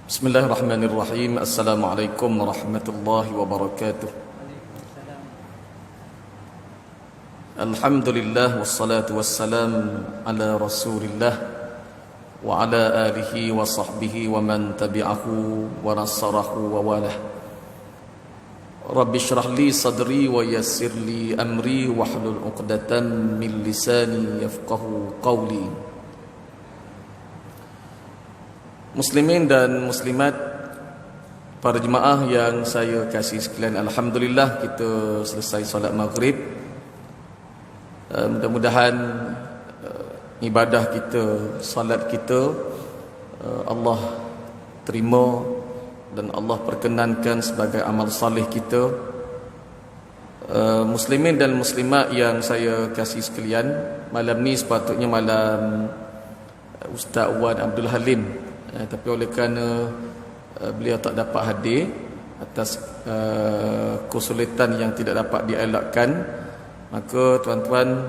Bismillahirrahmanirrahim. Assalamualaikum warahmatullahi wabarakatuh. Alhamdulillah wassalatu wassalam ala Rasulillah wa ala alihi wa sahbihi wa man tabi'ahu wa nasarahu wa walah. Rabbi shrah li sadri wa yassir li amri wahlul 'uqdatam min lisani yafqahu qawli. Muslimin dan muslimat, para jemaah yang saya kasih sekalian, alhamdulillah kita selesai solat maghrib. Mudah-mudahan ibadah kita, solat kita Allah terima dan Allah perkenankan sebagai amal salih kita. Muslimin dan muslimat yang saya kasih sekalian, malam ni sepatutnya malam Ustaz Wan Abdul Halim, tapi oleh kerana beliau tak dapat hadir atas kesulitan yang tidak dapat dielakkan, maka tuan-tuan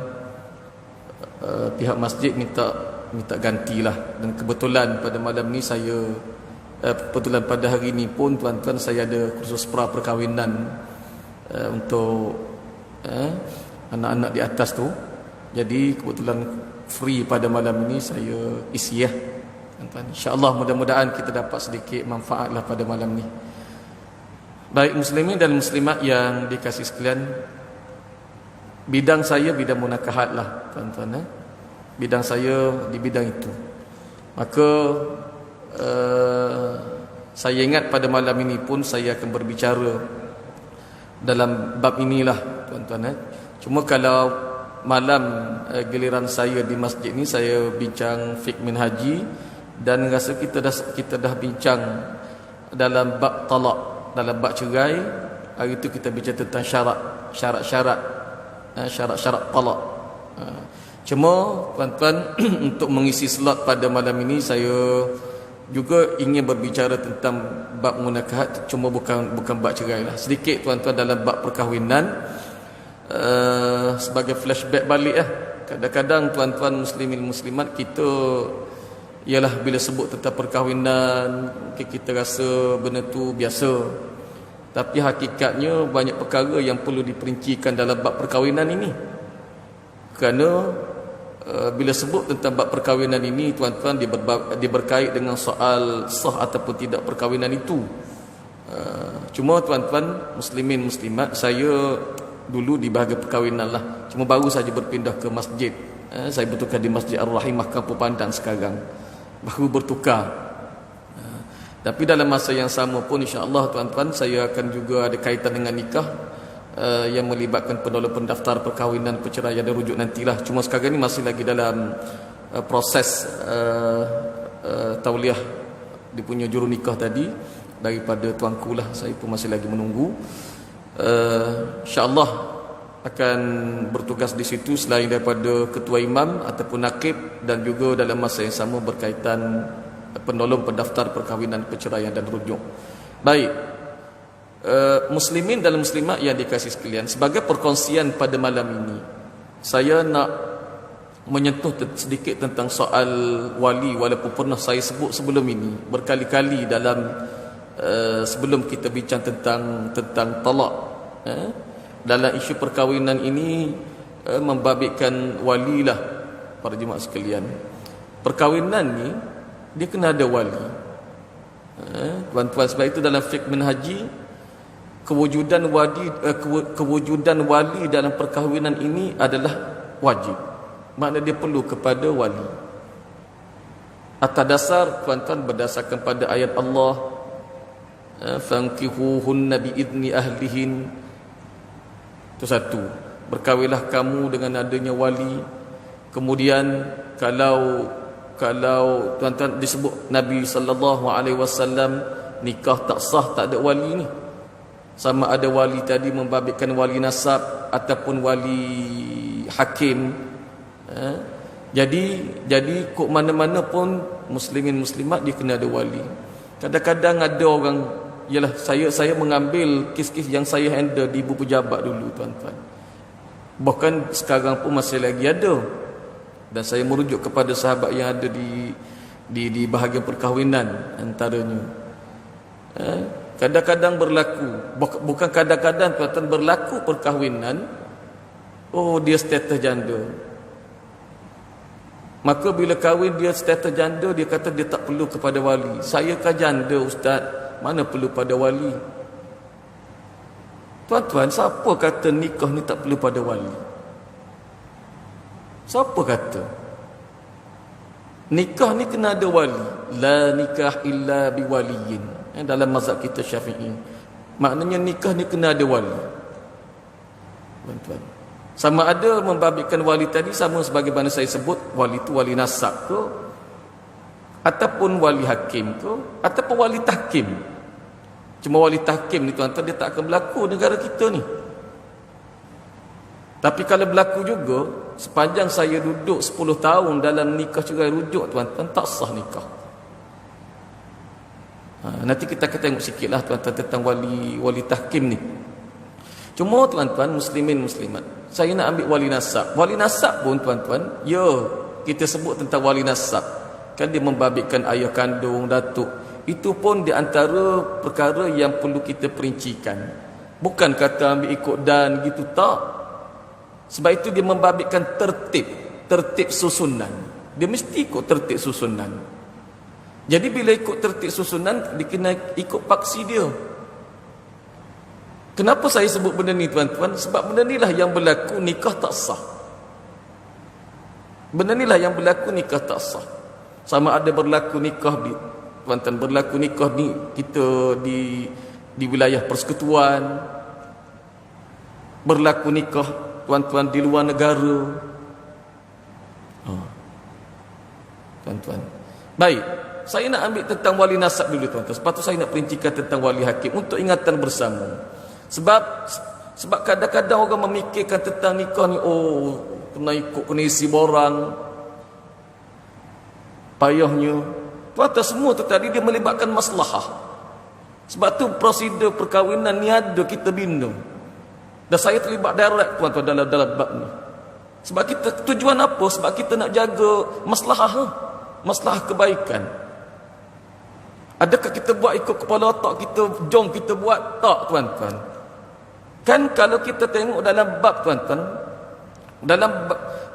pihak masjid minta gantilah. Dan kebetulan pada malam ni saya kebetulan pada hari ni pun tuan-tuan saya ada kursus pra perkahwinan untuk anak-anak di atas tu. Jadi kebetulan free pada malam ini, saya isi ya. InsyaAllah mudah-mudahan kita dapat sedikit manfaatlah pada malam ni. Baik muslimin dan muslimat yang dikasih sekalian, bidang saya bidang munakahat lah tuan-tuan. Bidang saya di bidang itu. Maka saya ingat pada malam ini pun saya akan berbicara dalam bab inilah tuan-tuan. Cuma kalau malam giliran saya di masjid ni, saya bincang fiqh minhaji, dan rasa kita dah bincang dalam bab talak, dalam bab cerai. Hari itu kita bincang tentang syarat-syarat talak. Cuma tuan-tuan untuk mengisi slot pada malam ini, saya juga ingin berbicara tentang bab munakahat, cuma bukan bab cerai lah. Sedikit tuan-tuan dalam bab perkahwinan, sebagai flashback balik . Kadang-kadang tuan-tuan muslimin muslimat, kita ialah bila sebut tentang perkahwinan, mungkin kita rasa benda tu biasa, tapi hakikatnya banyak perkara yang perlu diperincikan dalam bab perkahwinan ini. Kerana bila sebut tentang bab perkahwinan ini, tuan-tuan, dia berkait dengan soal sah ataupun tidak perkahwinan itu. Cuma tuan-tuan muslimin muslimat, saya dulu di bahagian perkahwinan lah, cuma baru saja berpindah ke masjid. Saya bertukar di Masjid Ar-Rahimah Kampung Pandan sekarang, baru bertukar. Tapi dalam masa yang sama pun insya-Allah tuan-tuan, saya akan juga ada kaitan dengan nikah yang melibatkan penolong pendaftar perkahwinan, perceraian dan rujuk nantilah. Cuma sekarang ni masih lagi dalam proses tauliah dia punya juru nikah tadi daripada tuanku lah. Saya pun masih lagi menunggu. InsyaAllah akan bertugas di situ selain daripada ketua imam ataupun nakib, dan juga dalam masa yang sama berkaitan penolong pendaftar perkahwinan, perceraian dan rujuk. Baik, muslimin dan muslimat yang dikasihi sekalian, sebagai perkongsian pada malam ini, saya nak menyentuh sedikit tentang soal wali, walaupun pernah saya sebut sebelum ini berkali-kali dalam sebelum kita bincang tentang talak. Dalam isu perkahwinan ini membabitkan wali lah para jemaah sekalian. Perkahwinan ni dia kena ada wali. Tuan-tuan, sebab itu dalam fiqh minhaji, kewujudan wali dalam perkahwinan ini adalah wajib. Maknanya dia perlu kepada wali. Atas dasar tuan-tuan, berdasarkan pada ayat Allah, fankihuhunna biidni ahlihin. Itu satu, berkahwinlah kamu dengan adanya wali. Kemudian kalau tuan-tuan disebut Nabi sallallahu alaihi wasallam, nikah tak sah tak ada wali ni. Sama ada wali tadi membabitkan wali nasab ataupun wali hakim. Jadi kok mana-mana pun muslimin muslimat dia kena ada wali. Kadang-kadang ada orang, ialah saya mengambil kes-kes yang saya handle di ibu pejabat dulu tuan-tuan. Bahkan sekarang pun masih lagi ada. Dan saya merujuk kepada sahabat yang ada di bahagian perkahwinan antaranya. Kadang-kadang berlaku, bukan kadang-kadang tuan-tuan, berlaku perkahwinan, oh dia status janda. Maka bila kahwin dia status janda, dia kata dia tak perlu kepada wali. Saya kan janda ustaz, mana perlu pada wali? Tuan-tuan, siapa kata nikah ni tak perlu pada wali? Siapa kata? Nikah ni kena ada wali. La nikah illa biwaliyin. Dalam mazhab kita Syafi'i, maknanya nikah ni kena ada wali. Tuan-tuan, sama ada membabitkan wali tadi sama sebagaimana saya sebut, wali itu wali nasab ke, ataupun wali hakim ke, ataupun wali tahkim. Cuma wali tahkim ni tuan-tuan, dia tak akan berlaku negara kita ni. Tapi kalau berlaku juga, sepanjang saya duduk 10 tahun dalam nikah cerai rujuk tuan-tuan, tak sah nikah. Nanti kita akan tengok sikit lah tuan-tuan tentang wali tahkim ni. Cuma tuan-tuan, muslimin muslimat, saya nak ambil wali nasab. Wali nasab pun tuan-tuan, ya, kita sebut tentang wali nasab, kan dia membabitkan ayah kandung, datuk. Itu pun di antara perkara yang perlu kita perincikan. Bukan kata ambil ikut dan gitu, tak. Sebab itu dia membabitkan tertib susunan. Dia mesti ikut tertib susunan. Jadi bila ikut tertib susunan, dia kena ikut paksi dia. Kenapa saya sebut benda ni tuan-tuan? Sebab benda ni lah yang berlaku nikah tak sah. Benda ni lah yang berlaku nikah tak sah. Sama ada berlaku nikah di, tuan-tuan, berlaku nikah ni kita di wilayah persekutuan, berlaku nikah tuan-tuan di luar negara. Tuan-tuan, baik, saya nak ambil tentang wali nasab dulu tuan-tuan. Sebab tu saya nak perincikan tentang wali hakim untuk ingatan bersama. Sebab kadang-kadang orang memikirkan tentang nikah ni, oh kena ikut, kena isi borang, payahnya. Tuan-tuan, semua tu tadi dia melibatkan maslahah. Sebab tu prosedur perkahwinan ni ada kita bina. Dan saya terlibat direct tuan-tuan dalam bab ni. Sebab kita, tujuan apa? Sebab kita nak jaga maslahah kebaikan. Adakah kita buat ikut kepala otak kita, jom kita buat? Tak tuan-tuan. Kan kalau kita tengok dalam bab tuan-tuan,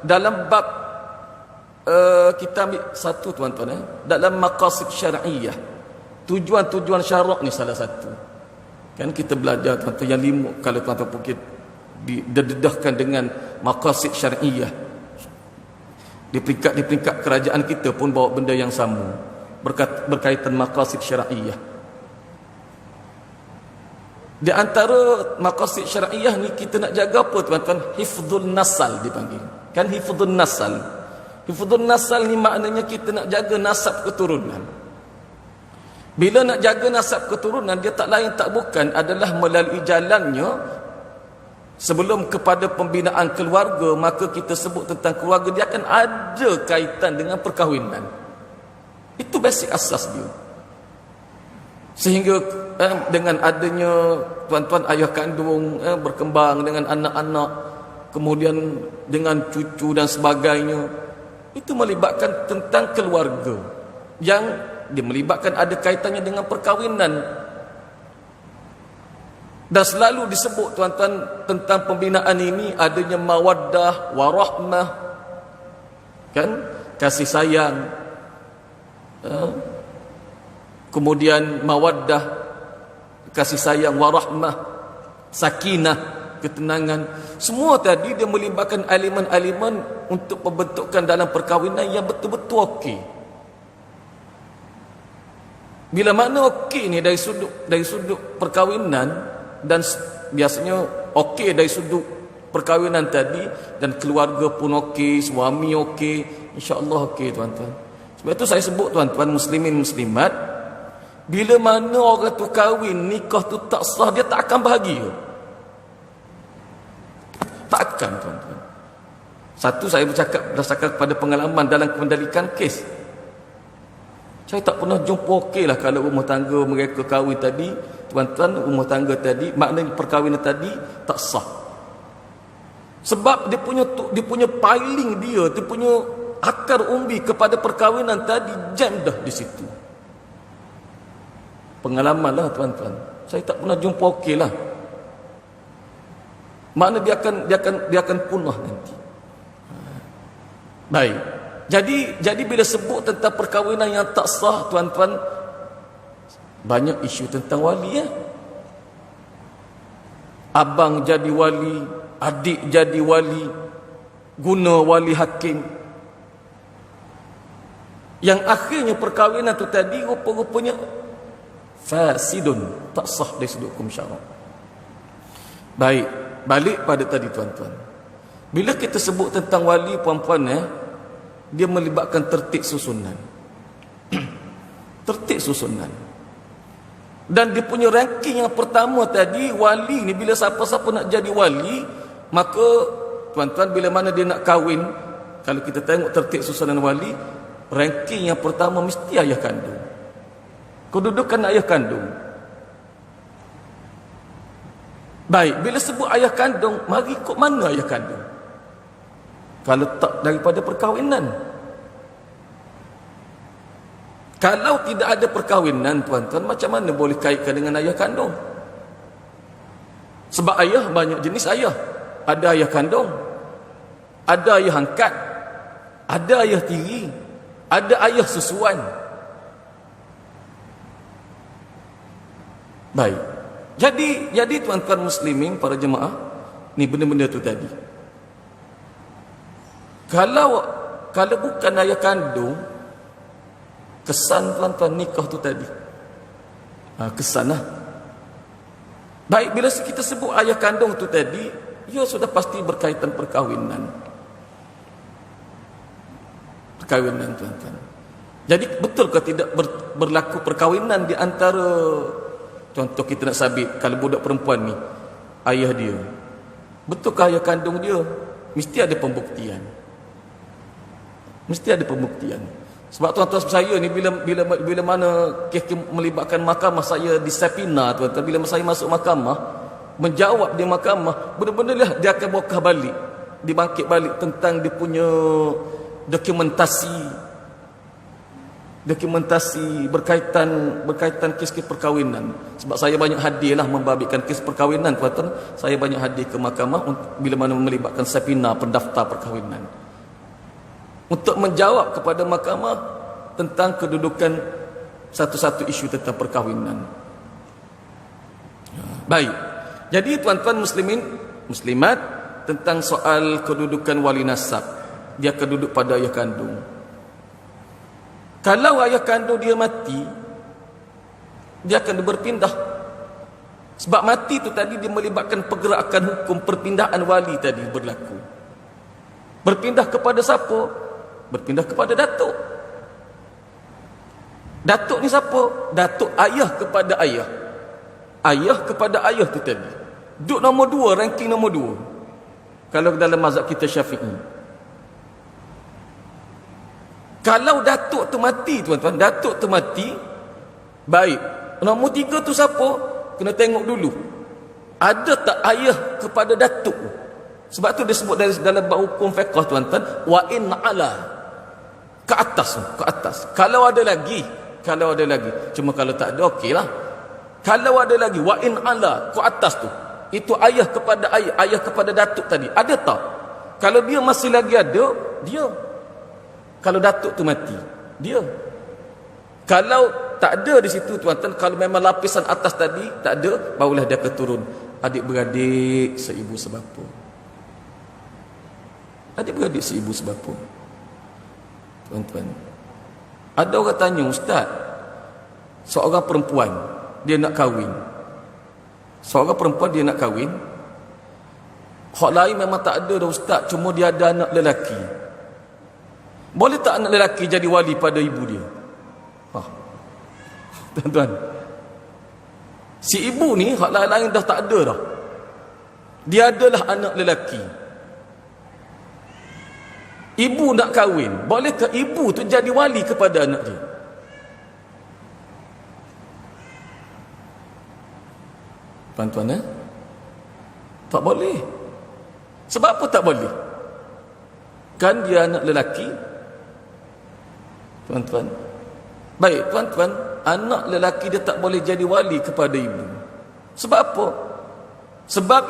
dalam bab kita ambil satu tuan-tuan, dalam maqasid syar'iyah, tujuan-tujuan syarak ni salah satu. Kan kita belajar tuan-tuan yang 5, kalau tuan-tuan mungkin didedahkan dengan maqasid syar'iyah. Di peringkat kerajaan kita pun bawa benda yang sama, berkaitan maqasid syar'iyah. Di antara maqasid syar'iyah ni kita nak jaga apa tuan-tuan? Hifdzul nasal dipanggil. Kan hifdzul nasal. Hifdzul nasal ni maknanya kita nak jaga nasab keturunan. Bila nak jaga nasab keturunan, dia tak lain tak bukan adalah melalui jalannya sebelum kepada pembinaan keluarga. Maka kita sebut tentang keluarga, dia akan ada kaitan dengan perkahwinan. Itu basic asas dia. Sehingga dengan adanya tuan-tuan ayah kandung berkembang dengan anak-anak, kemudian dengan cucu dan sebagainya, itu melibatkan tentang keluarga yang dia melibatkan ada kaitannya dengan perkahwinan. Dan selalu disebut tuan-tuan tentang pembinaan ini adanya mawaddah warahmah, kan, kasih sayang, kemudian mawaddah, kasih sayang, warahmah, sakinah, ketenangan. Semua tadi dia melibatkan elemen-elemen untuk pembentukan dalam perkahwinan yang betul-betul okey. Bila mana okey ni dari sudut perkahwinan, dan biasanya okey dari sudut perkahwinan tadi, dan keluarga pun okey, suami okey, insya-Allah okey tuan-tuan. Sebab itu saya sebut tuan-tuan muslimin muslimat, bila mana orang tu kahwin, nikah tu tak sah, dia tak akan bahagia. Tak akan tuan-tuan. Satu, saya bercakap berdasarkan kepada pengalaman dalam kendalikan kes. Saya tak pernah jumpa okey lah kalau rumah tangga mereka kahwin tadi, tuan-tuan, rumah tangga tadi, maknanya perkahwinan tadi tak sah. Sebab dia punya piling dia punya akar umbi kepada perkahwinan tadi jam dah di situ. Pengalaman lah tuan-tuan. Saya tak pernah jumpa okey lah. Makna dia akan punah nanti. Baik. Jadi bila sebut tentang perkahwinan yang tak sah, tuan-tuan, banyak isu tentang wali ya. Abang jadi wali, adik jadi wali, guna wali hakim. Yang akhirnya perkahwinan tu tadi rupa-rupanya fasidun, tak sah dari sudut hukum syarak. Baik, balik pada tadi tuan-tuan. Bila kita sebut tentang wali puan-puan dia melibatkan tertib susunan. Tertib susunan. Dan dia punya ranking yang pertama tadi, wali ni bila siapa-siapa nak jadi wali, maka tuan-tuan bila mana dia nak kahwin, kalau kita tengok tertib susunan wali, ranking yang pertama mesti ayah kandung. Kedudukan ayah kandung. Baik, bila sebut ayah kandung, mari ikut mana ayah kandung? Kalau tak daripada perkahwinan. Kalau tidak ada perkahwinan, tuan-tuan, macam mana boleh kaitkan dengan ayah kandung? Sebab ayah banyak jenis ayah. Ada ayah kandung, ada ayah angkat, ada ayah tiri, ada ayah susuan. Baik. Jadi tuan-tuan muslimin, para jemaah, ni benda-benda tu tadi. Kalau bukan ayah kandung, kesan tuan-tuan nikah tu tadi. Kesan lah. Baik, bila kita sebut ayah kandung tu tadi, ia sudah pasti berkaitan perkahwinan. Perkahwinan tuan-tuan. Jadi betulkah tidak berlaku perkahwinan di antara, contoh kita nak sabit, kalau budak perempuan ni ayah dia, betulkah ayah kandung dia? Mesti ada pembuktian. Mesti ada pembuktian. Sebab tuan-tuan saya ni bila mana kes melibatkan mahkamah, saya disiplinah tuan-tuan. Bila saya masuk mahkamah, menjawab di mahkamah, benda-benda lah dia akan bokah balik, dibangkit balik tentang dia punya dokumentasi berkaitan kes-kes perkahwinan. Sebab saya banyak hadir lah membabitkan kes perkahwinan tuan-tuan. Saya banyak hadir ke mahkamah bila mana melibatkan seminar pendaftar perkahwinan, untuk menjawab kepada mahkamah tentang kedudukan satu-satu isu tentang perkahwinan. Baik. Jadi tuan-tuan muslimin, muslimat, tentang soal kedudukan wali nasab, dia akan duduk pada ayah kandung. Kalau ayah kandung dia mati, dia akan berpindah. Sebab mati tu tadi dia melibatkan pergerakan hukum perpindahan wali tadi berlaku. Berpindah kepada siapa? Berpindah kepada datuk. Datuk ni siapa? Datuk ayah kepada ayah. Ayah kepada ayah tu tadi. Duduk nombor 2, ranking nombor 2. Kalau dalam mazhab kita Syafi'i. Kalau datuk tu mati tuan-tuan, datuk tu mati, baik. Nombor 3 tu siapa? Kena tengok dulu. Ada tak ayah kepada datuk? Sebab tu dia sebut dalam bab hukum fiqh tuan-tuan, wa in ala, ke atas. Kalau ada lagi. Cuma kalau tak ada, okeylah. Kalau ada lagi, wa in ala, ke atas tu, itu ayah kepada ayah kepada datuk tadi, ada tak? Kalau dia masih lagi ada, dia. Kalau datuk tu mati, dia. Kalau tak ada di situ tuan-tuan, kalau memang lapisan atas tadi tak ada, barulah dia akan turun. Adik-beradik seibu sebapa. Adik-beradik seibu sebapa. Tuan-tuan, ada orang tanya, ustaz, seorang perempuan dia nak kahwin, hak lain memang tak ada dah ustaz, cuma dia ada anak lelaki, boleh tak anak lelaki jadi wali pada ibu dia? Tuan-tuan, si ibu ni hak lain dah tak ada dah, dia adalah anak lelaki. Ibu nak kahwin, bolehkah ibu tu jadi wali kepada anak dia? Tuan-tuan, tak boleh. Sebab apa tak boleh? Kan dia anak lelaki. Tuan-tuan. Baik, tuan-tuan, anak lelaki dia tak boleh jadi wali kepada ibu. Sebab apa? Sebab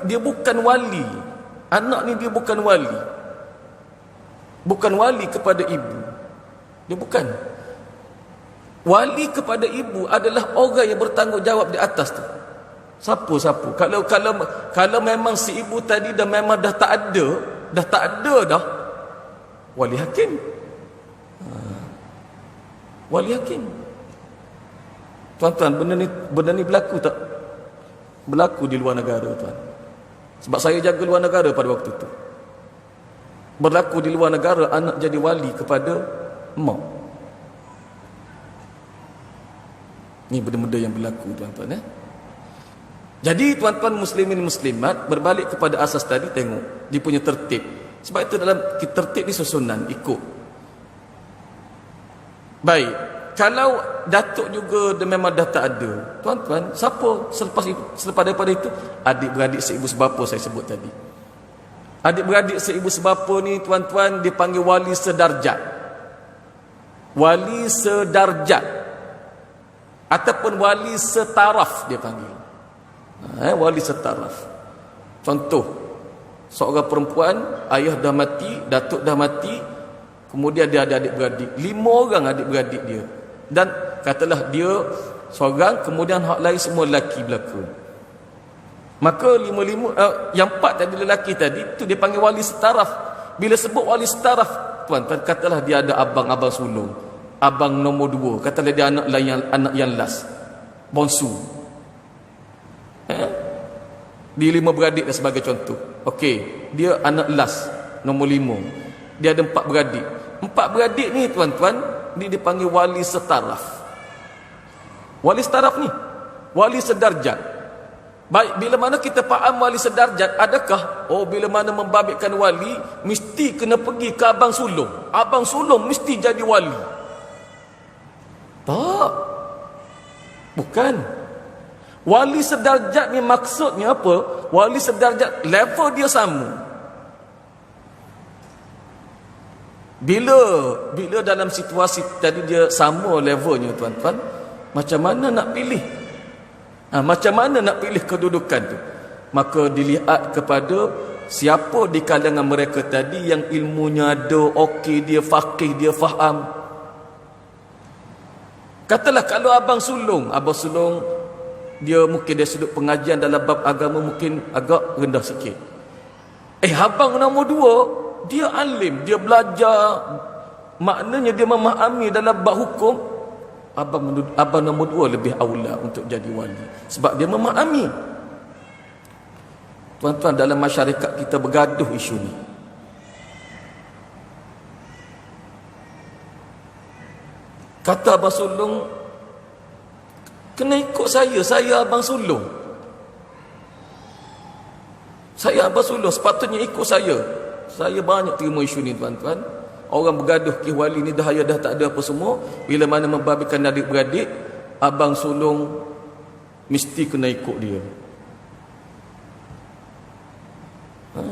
dia bukan wali. Anak ni dia bukan wali. Bukan wali kepada ibu. Dia bukan. Wali kepada ibu adalah orang yang bertanggungjawab di atas tu. Siapa? Kalau memang si ibu tadi dah memang dah tak ada, wali hakim. Wali hakim. Tuan-tuan, benda ni berlaku tak? Berlaku di luar negara, tuan. Sebab saya jaga luar negara pada waktu tu. Berlaku di luar negara, anak jadi wali kepada mak. Ni benda-benda yang berlaku, tuan-tuan. Jadi tuan-tuan muslimin muslimat, berbalik kepada asas tadi, tengok dia punya tertib. Sebab itu dalam tertib ni susunan, ikut. Baik, kalau datuk juga dia memang dah tak ada, tuan-tuan, siapa selepas daripada itu? Adik-beradik seibu sebapa saya sebut tadi. Adik-beradik seibu sebapa ni, tuan-tuan, dipanggil wali sedarjat. Wali sedarjat ataupun wali setaraf dia panggil. Wali setaraf. Contoh, seorang perempuan, ayah dah mati, datuk dah mati, kemudian dia ada adik-beradik, 5 orang adik-beradik dia, dan katalah dia seorang, kemudian hak lain semua lelaki belaka. Maka yang 4 tadi lelaki tadi tu dia panggil wali setaraf. Bila sebut wali setaraf, tuan-tuan, katalah dia ada abang sulung, abang nombor 2, katalah dia anak yang last, bonsu. Dia 5 beradik sebagai contoh. Okey, dia anak last, nombor 5. Dia ada 4 beradik. 4 beradik ni, tuan-tuan, dia dipanggil wali setaraf. Wali setaraf ni, wali sedarjat. Baik, bila mana kita faham wali sedarjat, adakah bila mana membabitkan wali mesti kena pergi ke abang sulung? Abang sulung mesti jadi wali? Tak. Bukan. Wali sedarjat ni maksudnya apa? Wali sedarjat level dia sama. Bila dalam situasi tadi dia sama levelnya, tuan-tuan, macam mana nak pilih? Macam mana nak pilih kedudukan tu? Maka dilihat kepada siapa di kalangan mereka tadi yang ilmunya ada, okey, dia faqih, dia faham. Katalah kalau abang sulung dia mungkin dari sudut pengajian dalam bab agama mungkin agak rendah sikit. Abang nombor 2, dia alim, dia belajar, maknanya dia memahami dalam bab hukum. Abang nombor 2 lebih aula untuk jadi wali, sebab dia memahami. Tuan-tuan, dalam masyarakat kita bergaduh isu ni. Kata abang sulung, kena ikut saya abang sulung. Saya abang sulung, sepatutnya ikut saya. Saya banyak terima isu ni, tuan-tuan. Orang bergaduh, wali ni dah tak ada apa semua. Bila mana membabitkan adik-beradik, abang sulung mesti kena ikut dia.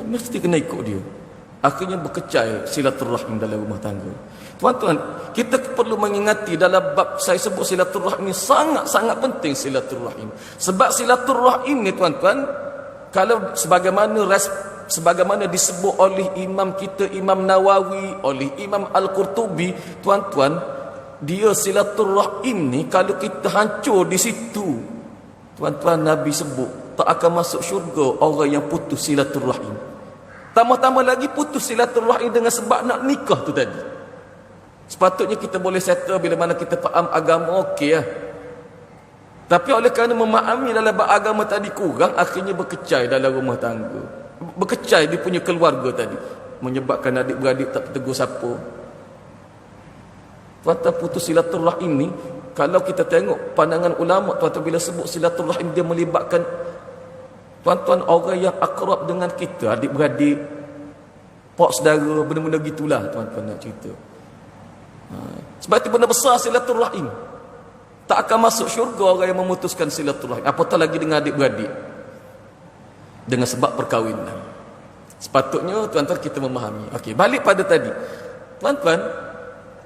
Mesti kena ikut dia. Akhirnya berkecai silaturahim dalam rumah tangga. Tuan-tuan, kita perlu mengingati dalam bab saya sebut silaturahim ni sangat-sangat penting silaturahim. Sebab silaturahim ni, tuan-tuan, kalau sebagaimana disebut oleh imam kita, Imam Nawawi, oleh Imam Al-Qurtubi, tuan-tuan, dia silaturahim ni kalau kita hancur di situ, tuan-tuan, Nabi sebut tak akan masuk syurga orang yang putus silaturahim. Tambah-tambah lagi putus silaturahim dengan sebab nak nikah tu tadi. Sepatutnya kita boleh settle bila mana kita faham agama, okey lah. Tapi oleh kerana memahami dalam bab agama tadi kurang, akhirnya berkecai dalam rumah tangga, berkecai dia punya keluarga tadi, menyebabkan adik-beradik tak tegur siapa. Tuan-tuan, putus silaturahim ni, kalau kita tengok pandangan ulama, tuan-tuan, bila sebut silaturahim, dia melibatkan, tuan-tuan, orang yang akrab dengan kita, adik-beradik, pak saudara, benda-benda gitulah, tuan-tuan, nak cerita. Sebab itu benda besar silaturahim. Tak akan masuk syurga orang yang memutuskan silaturahim, apatah lagi dengan adik-beradik, dengan sebab perkahwinan. Sepatutnya, tuan-tuan, kita memahami. Okey, balik pada tadi, tuan-tuan,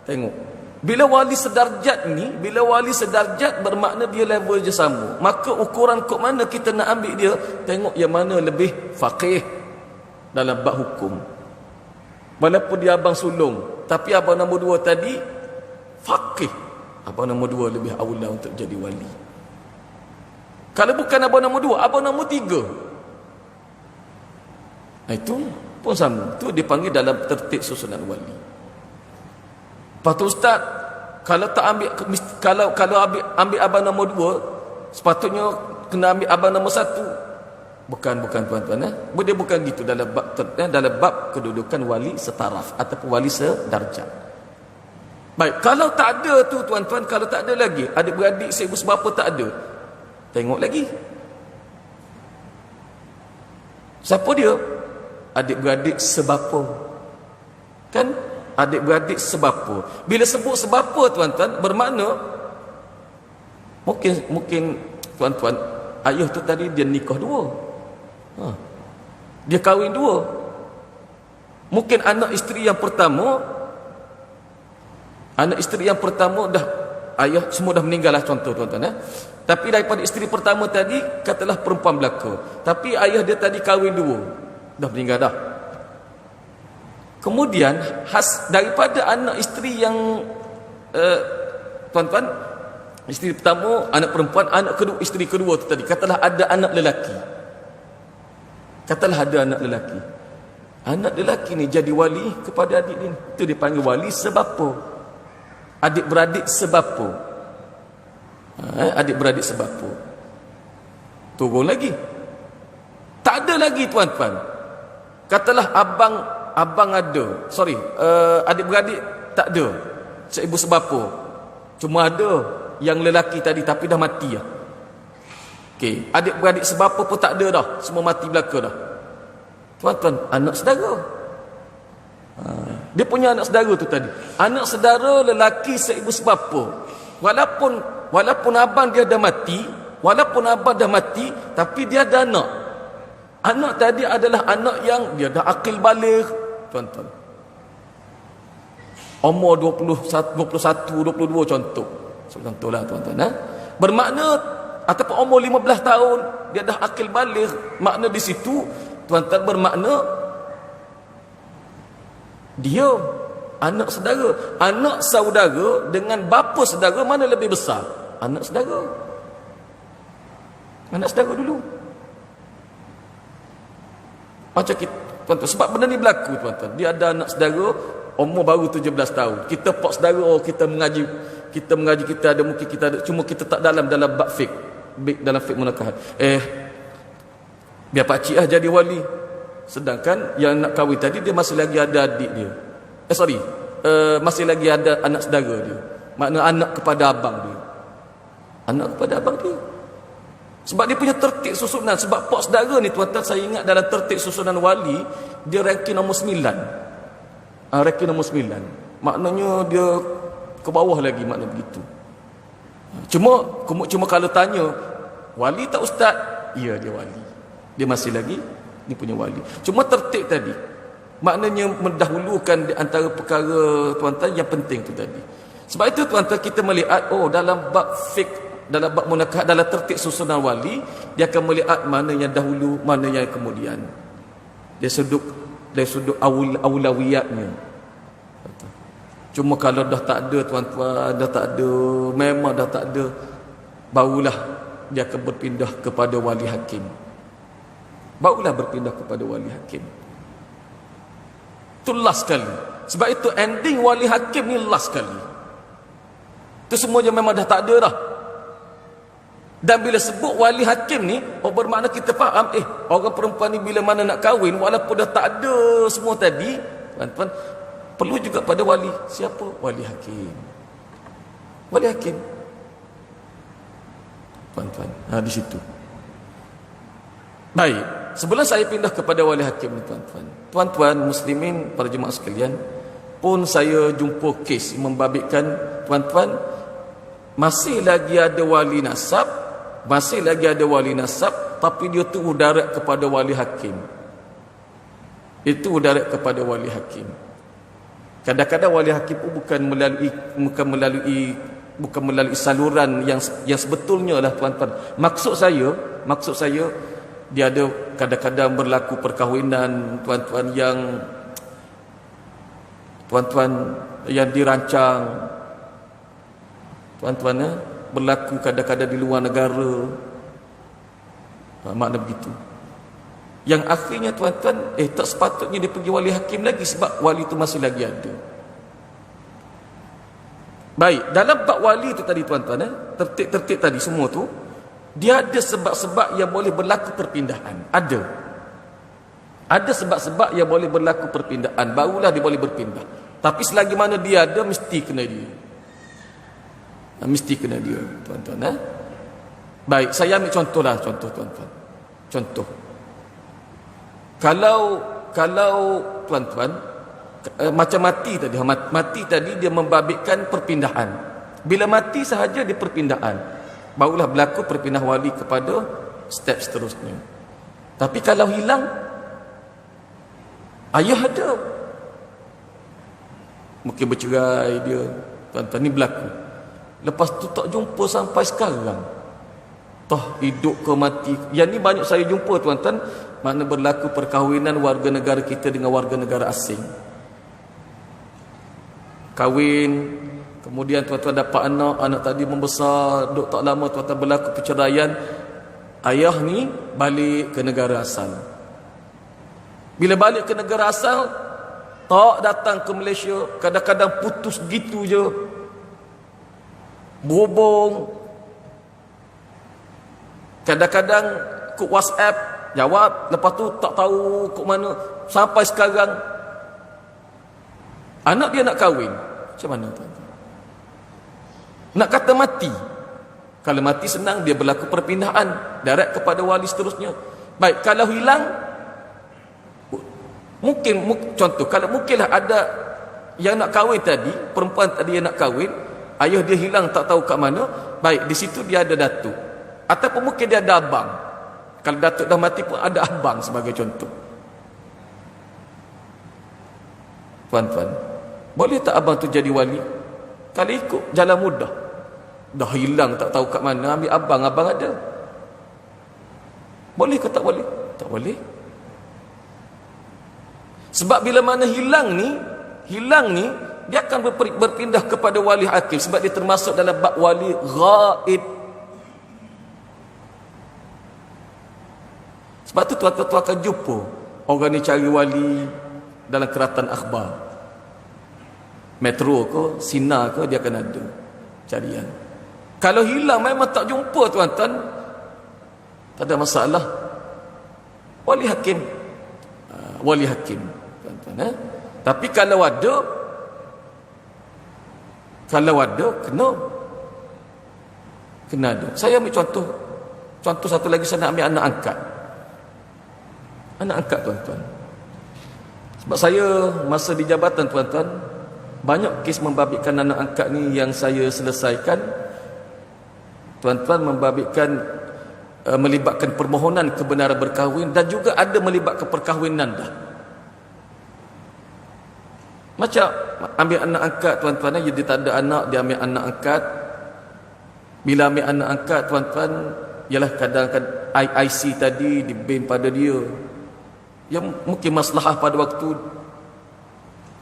tengok Bila wali sedarjat ni, bila wali sedarjat bermakna dia level je sama. Maka ukuran kok mana kita nak ambil dia, tengok yang mana lebih faqih dalam bab hukum. Walaupun dia abang sulung, tapi abang nombor 2 tadi faqih, abang nombor 2 lebih aula untuk jadi wali. Kalau bukan abang nombor 2, abang nombor 3, itu pun sama. Itu dipanggil dalam tertib susunan wali. Lepas tu ustaz, kalau tak ambil, kalau ambil abang nombor 2, sepatutnya kena ambil abang nombor 1. Bukan tuan-tuan, dia bukan gitu dalam bab kedudukan wali setaraf ataupun wali sedarjat. Baik, kalau tak ada tu tuan-tuan, kalau tak ada lagi adik-beradik seibu sebapa tak ada, tengok lagi siapa dia, adik-beradik sebapa, kan? Adik-beradik sebapa. Bila sebut sebapa tuan-tuan, bermakna mungkin tuan-tuan, ayah tu tadi dia nikah 2, dia kahwin 2. Mungkin anak isteri yang pertama dah, ayah semua dah meninggal lah, contoh tuan-tuan. Tapi daripada isteri pertama tadi, katalah perempuan belaka, tapi ayah dia tadi kahwin 2, dah meninggal dah. Kemudian daripada anak isteri yang tuan-tuan, isteri pertama anak perempuan, anak kedua, isteri kedua tu tadi, katalah ada anak lelaki, anak lelaki ni jadi wali kepada adik ni, itu dipanggil wali sebapa, adik-beradik sebapa. Adik-beradik sebapa. Turun lagi, tak ada lagi tuan-tuan, katalah adik-beradik tak ada seibu sebapa, cuma ada yang lelaki tadi tapi dah mati lah. Okey, adik-beradik sebapa pun tak ada dah, semua mati belaka dah. Tuan-tuan, anak saudara, dia punya anak saudara tu tadi, anak saudara lelaki seibu sebapa, walaupun abang dia dah mati, tapi dia ada anak tadi adalah anak yang dia dah akil baligh tuan-tuan, umur 21, 22 contohlah tuan-tuan, bermakna, ataupun umur 15 tahun dia dah akil baligh. Makna di situ tuan-tuan, bermakna dia anak saudara dengan bapa saudara, mana lebih besar? Anak saudara dulu. Macam kita tuan-tuan, sebab benda ni berlaku tuan-tuan, dia ada anak saudara umur baru 17 tahun, kita pak saudara, kita mengaji, kita ada, mungkin kita ada, cuma kita tak dalam bab fiqh, dalam fiqh munakahat, biar pak cik jadi wali, sedangkan yang nak kahwin tadi dia masih lagi ada adik dia, masih lagi ada anak saudara dia, makna anak kepada abang dia. Sebab dia punya tertib susunan. Sebab pak saudara ni tuan-tuan, saya ingat dalam tertib susunan wali, dia ranking nombor 9. Ranking nombor 9. Maknanya dia ke bawah lagi, makna begitu. Cuma kalau tanya, wali tak ustaz? Ya, dia wali. Dia masih lagi, dia punya wali. Cuma tertib tadi, maknanya mendahulukan di antara perkara tuan-tuan yang penting tu tadi. Sebab itu tuan-tuan, kita melihat, dalam bab fiqh, dalam bab munakahat, dalam tertib susunan wali, dia akan melihat mana yang dahulu, mana yang kemudian. Dia sudut awlawiyatnya. Cuma kalau dah tak ada tuan-tuan, memang dah tak ada, barulah dia akan berpindah kepada wali hakim. Itu last sekali. Sebab itu ending wali hakim ni last sekali. Itu semuanya memang dah tak ada dah. Dan bila sebut wali hakim ni, bermakna kita faham, orang perempuan ni bila mana nak kahwin, walaupun dah tak ada semua tadi, tuan-tuan, perlu juga pada wali. Siapa? Wali hakim. Tuan-tuan, di situ. Baik, sebelum saya pindah kepada wali hakim ni tuan-tuan, tuan-tuan muslimin, para jemaah sekalian, pun saya jumpa kes membabitkan tuan-tuan, masih lagi ada wali nasab, tapi dia tu udarat kepada wali hakim. Kadang-kadang wali hakim pun bukan melalui saluran yang sebetulnya lah tuan-tuan. Maksud saya dia ada kadang-kadang berlaku perkahwinan tuan-tuan yang dirancang tuan-tuan berlaku kadang-kadang di luar negara. Makna begitu. Yang akhirnya tuan-tuan tak sepatutnya dia pergi wali hakim lagi sebab wali itu masih lagi ada. Baik, dalam bab wali itu tadi tuan-tuan, tertib-tertib tadi semua tu, dia ada sebab-sebab yang boleh berlaku perpindahan. Ada sebab-sebab yang boleh berlaku perpindahan, barulah dia boleh berpindah. Tapi selagi mana dia ada, mesti kena dia. Mesti kena dia, tuan-tuan. Baik, saya ambil contoh tuan-tuan. Contoh. Kalau tuan-tuan, macam mati tadi dia membabitkan perpindahan. Bila mati sahaja dia perpindahan, barulah berlaku perpindah wali kepada step seterusnya. Tapi kalau hilang, ayah ada, mungkin bercerai dia, tuan-tuan, ni berlaku. Lepas tu tak jumpa sampai sekarang, toh hidup ke mati. Yang ni banyak saya jumpa tuan-tuan, makna berlaku perkahwinan warga negara kita dengan warga negara asing. Kahwin, kemudian tuan-tuan dapat anak tadi membesar, duk tak lama tuan-tuan berlaku perceraian, ayah ni balik ke negara asal. Bila balik ke negara asal, tak datang ke Malaysia, kadang-kadang putus gitu je, berhubung, kadang-kadang kut WhatsApp jawab, lepas tu tak tahu kut mana sampai sekarang. Anak dia nak kahwin, macam mana tuan-tuan? Nak kata mati, kalau mati senang, dia berlaku perpindahan direct kepada wali seterusnya. Baik, kalau hilang, mungkin contoh, kalau mungkinlah ada yang nak kahwin tadi, perempuan tadi yang nak kahwin, ayah dia hilang tak tahu kat mana. Baik, di situ dia ada datuk, ataupun mungkin dia ada abang. Kalau datuk dah mati pun ada abang sebagai contoh. Tuan-tuan, boleh tak abang tu jadi wali? Kalau ikut jalan mudah, dah hilang tak tahu kat mana, ambil abang ada. Boleh ke tak boleh? Tak boleh. Sebab bila mana hilang ni, dia akan berpindah kepada wali hakim, sebab dia termasuk dalam bab wali ghaib. Sebab tu tuan-tuan akan jumpa orang ni cari wali dalam keratan akhbar, Metro ke, Sinar ke, dia akan ada carian. Kalau hilang memang tak jumpa tuan-tuan, tak ada masalah. Wali hakim tuan-tuan. Tapi kalau ada kena ada. Saya ambil contoh satu lagi, saya nak ambil anak angkat tuan-tuan. Sebab saya masa di jabatan tuan-tuan, banyak kes membabitkan anak angkat ni yang saya selesaikan tuan-tuan, melibatkan permohonan kebenaran berkahwin, dan juga ada melibatkan perkahwinan dah. Macam ambil anak angkat tuan-tuan, dia tak ada anak, dia ambil anak angkat. Bila ambil anak angkat tuan-tuan, ialah kadang-kadang IC tadi diban pada dia, yang mungkin masalah pada waktu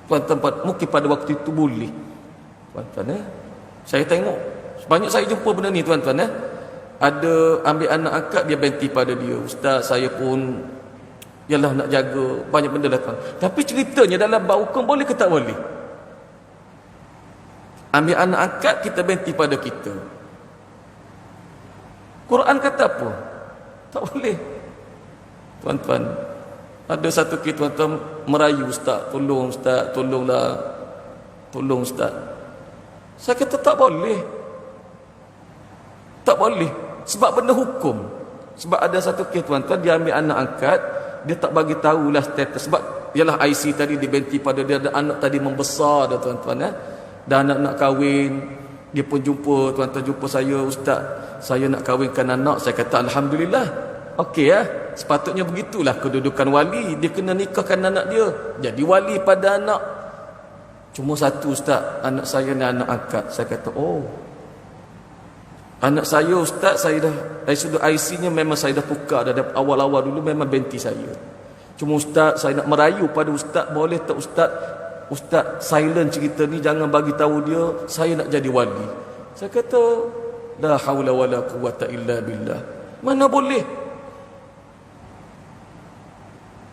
tuan-tuan, mungkin pada waktu itu boleh tuan-tuan. Saya tengok banyak, saya jumpa benda ni tuan-tuan. Ada ambil anak angkat, dia benti pada dia, ustaz saya pun ialah nak jaga banyak benda lah tuan. Tapi ceritanya dalam bab hukum boleh ke tak boleh? Ambil anak angkat, kita benti pada kita. Quran kata apa? Tak boleh tuan-tuan. Ada satu kes tuan-tuan merayu, ustaz tolong ustaz, tolong ustaz. Saya kata tak boleh, sebab benda hukum. Sebab ada satu kes tuan-tuan, dia ambil anak angkat, dia tak bagi tahulah status, sebab ialah IC tadi dibenti pada dia, ada anak tadi membesar dah tuan-tuan, dan anak nak kahwin. Dia pun jumpa tuan-tuan, jumpa saya, ustaz saya nak kahwinkan anak. Saya kata alhamdulillah, okey sepatutnya begitulah kedudukan wali, dia kena nikahkan anak dia, jadi wali pada anak. Cuma satu ustaz, anak saya ni anak angkat. Saya kata, oh, anak saya ustaz, saya dah dari sudut IC-nya memang saya dah tukar dah awal-awal dulu memang binti saya. Cuma ustaz, saya nak merayu pada ustaz, boleh tak ustaz silent cerita ni, jangan bagi tahu dia saya nak jadi wali. Saya kata, la haula wala quwata illa billah. Mana boleh?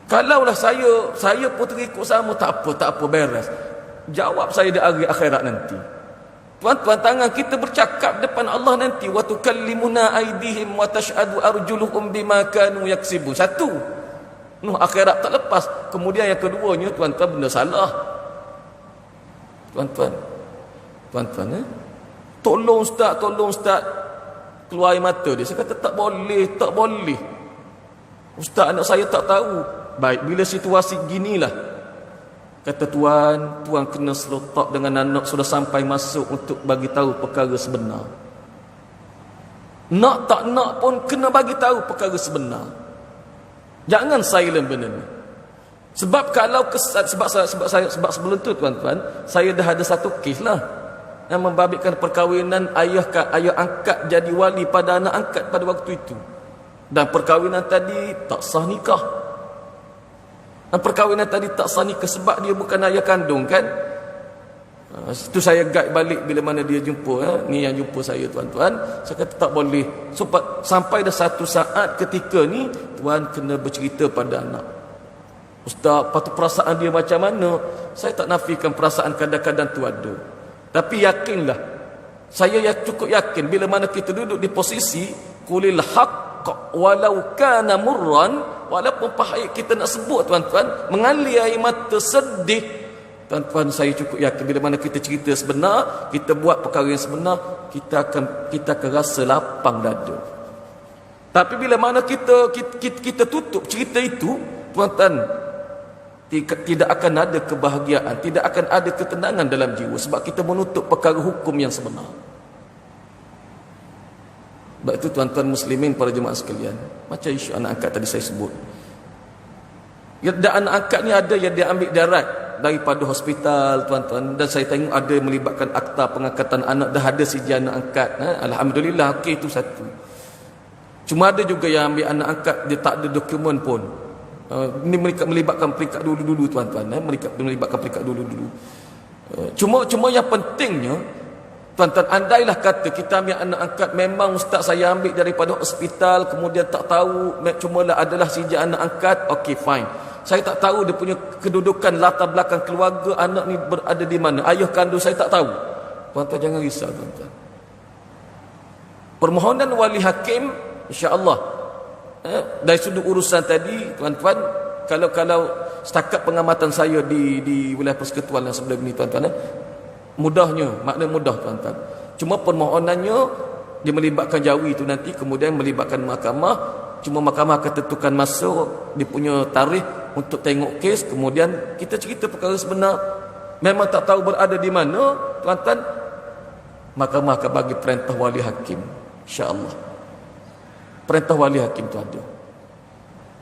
Kalaulah saya pun terikut sama, tak apa beres. Jawab saya di hari akhirat nanti. Tuan-tuan, tangan kita bercakap depan Allah nanti, wa tukallimuna aydihim wa tashhadu arjuluhum bima kanu yaksibun. Satu. Akhirat tak lepas. Kemudian yang keduanya, tuan-tuan, benda salah. Tuan-tuan, tolong ustaz keluar air mata dia. Saya kata tak boleh. Ustaz, anak saya tak tahu. Baik, bila situasi ginilah, kata tuan kena slow talk dengan anak sudah sampai masuk untuk bagi tahu perkara sebenar. Nak tak nak pun kena bagi tahu perkara sebenar. Jangan silent benda ni. Sebab kalau sebab sebelum tu tuan-tuan, saya dah ada satu kes lah yang membabitkan perkahwinan ayah angkat jadi wali pada anak angkat pada waktu itu. Dan perkahwinan tadi tak sah nikah. Dan perkahwinan tadi tak sah nikah sebab dia bukan ayah kandung kan. Itu saya guide balik bila mana dia jumpa. Ni yang jumpa saya tuan-tuan. Saya kata tak boleh. Sampai dah satu saat ketika ni, tuan kena bercerita pada anak. Ustaz, patut perasaan dia macam mana? Saya tak nafikan perasaan kadang-kadang tu ada. Tapi yakinlah, saya cukup yakin bila mana kita duduk di posisi qulil haqq walau kana murran, walaupun pahit kita nak sebut tuan-tuan, mengalir air mata sedih, tuan-tuan, saya cukup yakin bila mana kita cerita sebenar, kita buat perkara yang sebenar, kita akan rasa lapang dada. Tapi bila mana kita tutup cerita itu, tuan-tuan, tidak akan ada kebahagiaan, tidak akan ada ketenangan dalam jiwa sebab kita menutup perkara hukum yang sebenar. Sebab itu tuan-tuan muslimin, para jemaah sekalian, macam isu anak angkat tadi saya sebut. Dan anak angkat ni ada yang dia ambil darat daripada hospital tuan-tuan, dan saya tengok ada yang melibatkan akta pengangkatan anak, dah ada sijil anak angkat. Alhamdulillah, okey, itu satu. Cuma ada juga yang ambil anak angkat dia tak ada dokumen pun. Ini melibatkan peringkat dulu-dulu tuan-tuan, melibatkan peringkat dulu-dulu. Cuma yang pentingnya tuan-tuan, andailah kata kita ambil anak angkat, memang ustaz saya ambil daripada hospital, kemudian tak tahu cumalah adalah sijil anak angkat, okey fine. Saya tak tahu dia punya kedudukan latar belakang keluarga anak ni berada di mana, ayah kandung saya tak tahu. Tuan-tuan jangan risau tuan-tuan. Permohonan wali hakim insya-Allah dari sudut urusan tadi tuan-tuan, kalau setakat pengamatan saya di wilayah persekutuan yang sebelum ini tuan-tuan, mudahnya, makna mudah tuan-tuan. Cuma permohonannya dia melibatkan jawi itu nanti, kemudian melibatkan mahkamah. Cuma mahkamah akan tentukan masa, dia punya tarikh untuk tengok kes, kemudian kita cerita perkara sebenar. Memang tak tahu berada di mana tuan-tuan, mahkamah akan bagi perintah wali hakim, insya-Allah. Perintah wali hakim tu ada.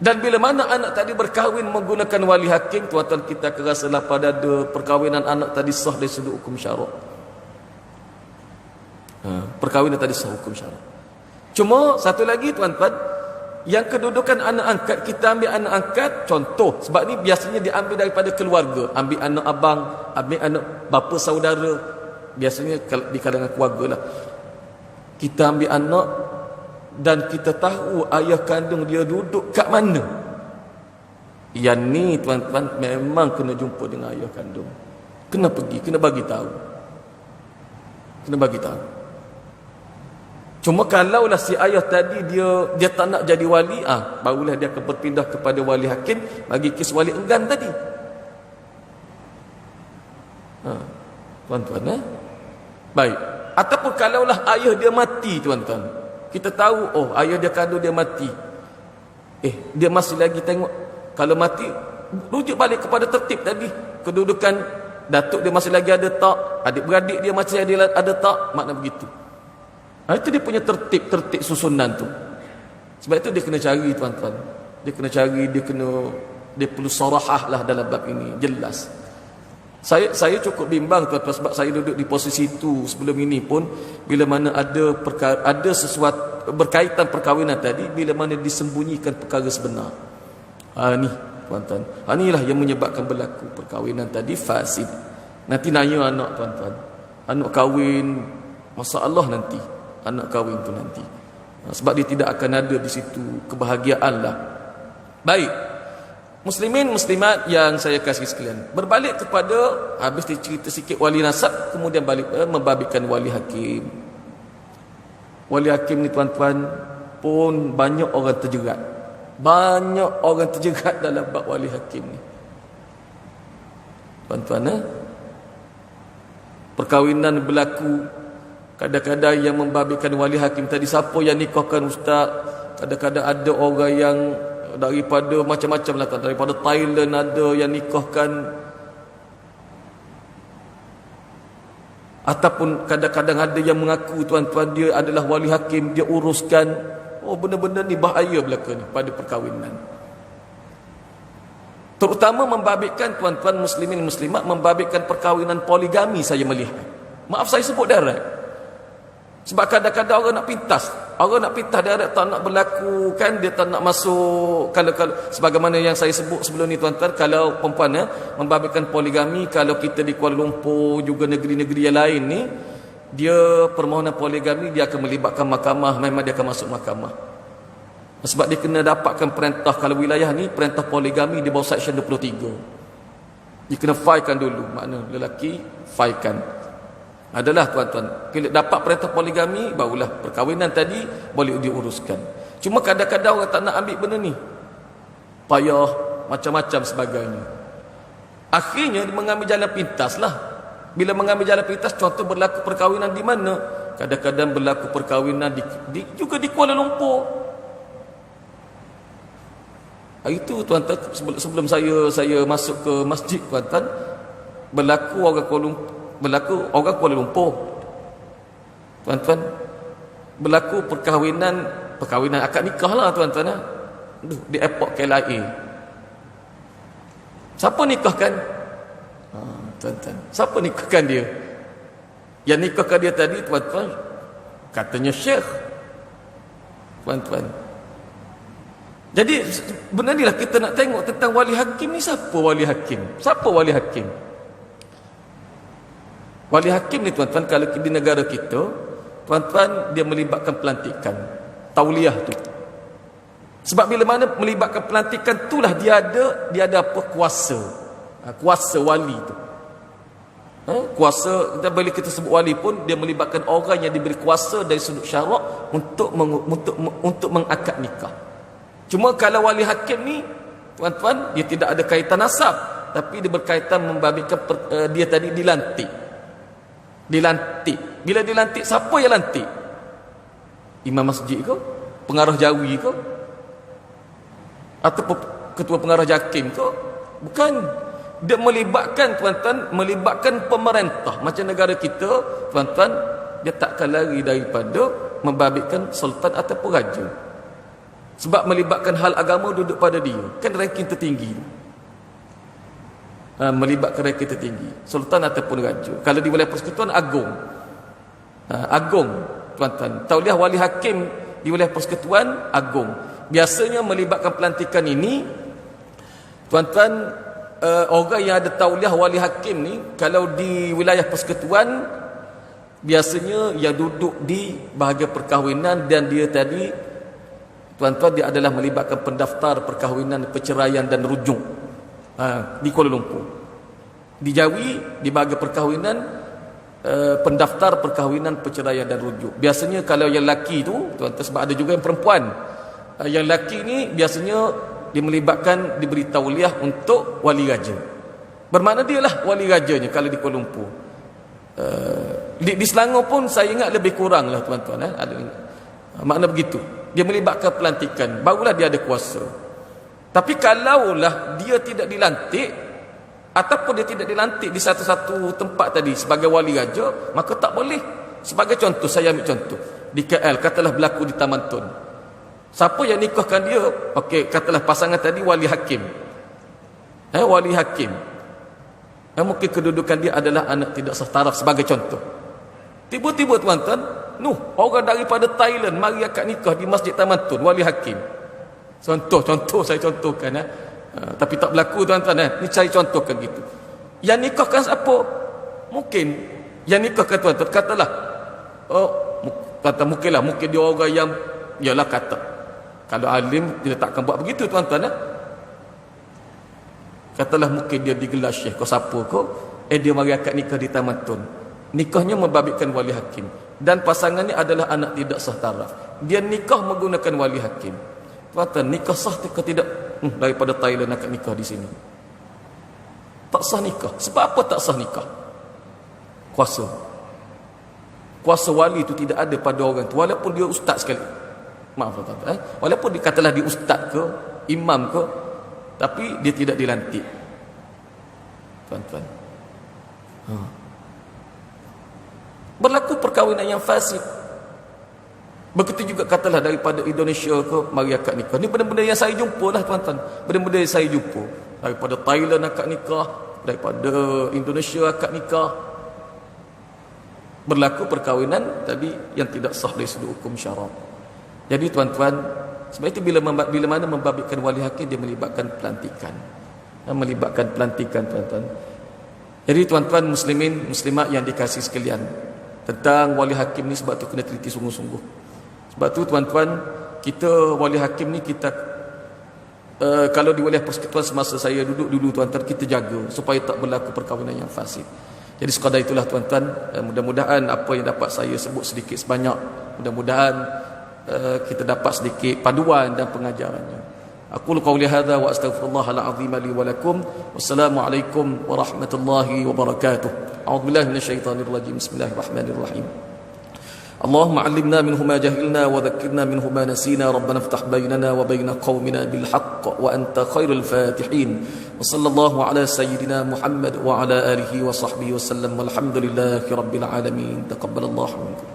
Dan bila mana anak tadi berkahwin menggunakan wali hakim, tuan-tuan, kita akan rasa lapar dada, perkahwinan anak tadi sah dari sudut hukum syarak. Perkahwinan tadi sah hukum syarak. Cuma satu lagi tuan-tuan, yang kedudukan anak angkat, kita ambil anak angkat contoh, sebab ni biasanya diambil daripada keluarga, ambil anak abang, ambil anak bapa saudara, biasanya di kalangan keluarga lah. Kita ambil anak dan kita tahu ayah kandung dia duduk kat mana. Yang ni tuan-tuan memang kena jumpa dengan ayah kandung. Kena pergi, kena bagi tahu. Kena bagi tahu. Cuma kalaulah si ayah tadi dia tak nak jadi wali, barulah dia akan berpindah kepada wali hakim bagi kes wali enggan tadi. Tuan-tuan, baik. Ataupun kalaulah ayah dia mati tuan-tuan, kita tahu, oh ayah dia kandung dia mati, dia masih lagi tengok, kalau mati rujuk balik kepada tertib tadi, kedudukan datuk dia masih lagi ada tak, adik-beradik dia masih ada tak, makna begitu. Itu dia punya tertib susunan tu. Sebab itu dia kena cari tuan-tuan, dia perlu sarahah lah dalam bab ini, jelas. Saya cukup bimbang tuan-tuan, sebab saya duduk di posisi itu sebelum ini pun, bila mana ada sesuatu berkaitan perkahwinan tadi, bila mana disembunyikan perkara sebenar. Ni tuan-tuan, inilah yang menyebabkan berlaku perkahwinan tadi fasid. Nanti nanya anak tuan-tuan, anak kahwin, masalah nanti anak kahwin tu nanti, sebab dia tidak akan ada di situ kebahagiaan lah. Baik, muslimin muslimat yang saya kasih sekalian, berbalik kepada habis dicerita sikit wali nasab, kemudian balik membabitkan wali hakim. Wali hakim ni tuan-tuan pun banyak orang terjerat. Banyak orang terjerat dalam bab wali hakim ni. Tuan-tuan, perkahwinan berlaku, kadang-kadang yang membabitkan wali hakim tadi, siapa yang nikahkan ustaz? Kadang-kadang ada orang yang daripada macam-macam lah, daripada Thailand ada yang nikahkan, ataupun kadang-kadang ada yang mengaku tuan-tuan dia adalah wali hakim, dia uruskan. Benda-benda ni bahaya belaka ni pada perkahwinan, terutama membabitkan tuan-tuan muslimin muslimat, membabitkan perkahwinan poligami. Saya melihat, maaf saya sebut darat, sebab kadang-kadang orang nak pintas dia tak nak berlaku kan, dia tak nak masuk. Kalau sebagaimana yang saya sebut sebelum ni tuan-tuan, kalau perempuan membabitkan poligami, kalau kita di Kuala Lumpur juga negeri-negeri yang lain ni, dia permohonan poligami dia akan melibatkan mahkamah, memang dia akan masuk mahkamah, sebab dia kena dapatkan perintah. Kalau wilayah ni perintah poligami di bawah section 23, dia kena filekan dulu, makna lelaki filekan adalah tuan-tuan. Bila dapat perintah poligami, barulah perkahwinan tadi boleh diuruskan. Cuma kadang-kadang orang tak nak ambil benda ni, payah macam-macam sebagainya. Akhirnya dia mengambil jalan pintas lah. Bila mengambil jalan pintas, contoh berlaku perkahwinan di mana? Kadang-kadang berlaku perkahwinan juga di Kuala Lumpur. Hari itu tuan-tuan, sebelum saya masuk ke masjid tuan-tuan, berlaku orang Kuala Lumpur tuan-tuan, berlaku perkahwinan akad nikah lah tuan-tuan, di airport KLIA. Siapa nikahkan? Tuan-tuan, siapa nikahkan dia? Yang nikahkan dia tadi tuan-tuan, katanya syekh tuan-tuan. Jadi benda ni lah kita nak tengok tentang wali hakim ni. Siapa wali hakim? Siapa wali hakim? Wali hakim ni tuan-tuan, kalau di negara kita tuan-tuan, dia melibatkan pelantikan, tauliah tu. Sebab bila mana melibatkan pelantikan itulah dia ada apa? Kuasa wali tu. Kuasa, bila kita sebut wali pun, dia melibatkan orang yang diberi kuasa dari sudut syarak untuk mengakad nikah. Cuma kalau wali hakim ni tuan-tuan, dia tidak ada kaitan nasab, tapi dia berkaitan membabitkan dia tadi dilantik. Bila dilantik, siapa yang lantik? Imam masjid ke? Pengarah jawi ke? Atau ketua pengarah JAKIM ke? Bukan. Dia melibatkan tuan-tuan, melibatkan pemerintah. Macam negara kita tuan-tuan, dia takkan lari daripada membabitkan sultan ataupun raja. Sebab melibatkan hal agama duduk pada dia, kan ranking tertinggi. Melibatkan ranking tertinggi, sultan ataupun raja. Kalau di wilayah persekutuan, agung. Agung tuan-tuan. Tauliah wali hakim di wilayah persekutuan, agung. Biasanya melibatkan pelantikan ini tuan-tuan, orang yang ada tauliah wali hakim ni, kalau di wilayah persekutuan, biasanya yang duduk di bahagian perkahwinan, dan dia tadi tuan-tuan, dia adalah melibatkan pendaftar perkahwinan, perceraian dan rujuk di Kuala Lumpur. Di Jawi, di bahagian perkahwinan, pendaftar perkahwinan, perceraian dan rujuk. Biasanya kalau yang lelaki tu tuan-tuan, sebab ada juga yang perempuan, yang lelaki ni biasanya dia melibatkan, diberi tauliah untuk wali raja. Bermakna dia lah wali rajanya kalau di Kuala Lumpur. Di Selangor pun saya ingat lebih kurang lah tuan-tuan. Ada makna begitu. Dia melibatkan pelantikan, barulah dia ada kuasa. Tapi kalaulah dia tidak dilantik, ataupun dia tidak dilantik di satu-satu tempat tadi sebagai wali raja, maka tak boleh. Sebagai contoh, saya ambil contoh di KL, katalah berlaku di Taman Tun. Siapa yang nikahkan dia? Okey, katalah pasangan tadi wali hakim. Wali hakim. Mungkin kedudukan dia adalah anak tidak sah taraf sebagai contoh. Tiba-tiba tuan-tuan, orang daripada Thailand mari akad nikah di Masjid Taman Tun, wali hakim. Contoh saya contohkan. Tapi tak berlaku tuan-tuan. Ni saya contohkan gitu. Yang nikahkan siapa? Mungkin yang nikahkan tuan-tuan, katalah mungkin dia orang yang ialah kata, kalau alim dia takkan buat begitu tuan-tuan. Katalah mungkin dia digelar syekh kau siapa kau, dia mari akad nikah di Taman Tun. Nikahnya membabitkan wali hakim, dan pasangannya adalah anak tidak sah taraf. Dia nikah menggunakan wali hakim. Tuan-tuan, nikah sah ke tidak? Daripada Thailand akad nikah di sini, tak sah nikah. Sebab apa tak sah nikah? Kuasa wali itu tidak ada pada orang tu, walaupun dia ustaz sekali. Maaf tuan-tuan, walaupun dikatalah dia ustaz ke, imam ke, tapi dia tidak dilantik tuan-tuan. Berlaku perkahwinan yang fasid. Begitu juga katalah daripada Indonesia ke mari akad nikah. Ni benda-benda yang saya jumpa lah tuan-tuan. Benda-benda yang saya jumpa. Daripada Thailand akad nikah, daripada Indonesia akad nikah. Berlaku perkahwinan tadi yang tidak sah dari sudut hukum syarak. Jadi tuan-tuan, sebab itu bila mana membabitkan wali hakim, dia melibatkan pelantikan. Tuan-tuan. Jadi tuan-tuan muslimin, muslimat yang dikasihi sekalian, tentang wali hakim ni sebab tu kena teliti sungguh-sungguh. Sebab tu tuan-tuan, kita wali hakim ni kita kalau di wilayah persekutuan semasa saya duduk dulu tuan-tuan, kita jaga supaya tak berlaku perkahwinan yang fasid. Jadi sekadar itulah tuan-tuan, mudah-mudahan apa yang dapat saya sebut sedikit sebanyak, mudah-mudahan kita dapat sedikit paduan dan pengajarannya. Aqulu qawli hadza wa astaghfirullahal azim li wa lakum. Wassalamualaikum warahmatullahi wabarakatuh. A'udzubillahi minasyaitonir rajim. Bismillahirrahmanirrahim. اللهم علمنا منه ما جهلنا وذكرنا منه ما نسينا ربنا افتح بيننا وبين قومنا بالحق وأنت خير الفاتحين وصلى الله على سيدنا محمد وعلى آله وصحبه وسلم والحمد لله رب العالمين تقبل الله منكم.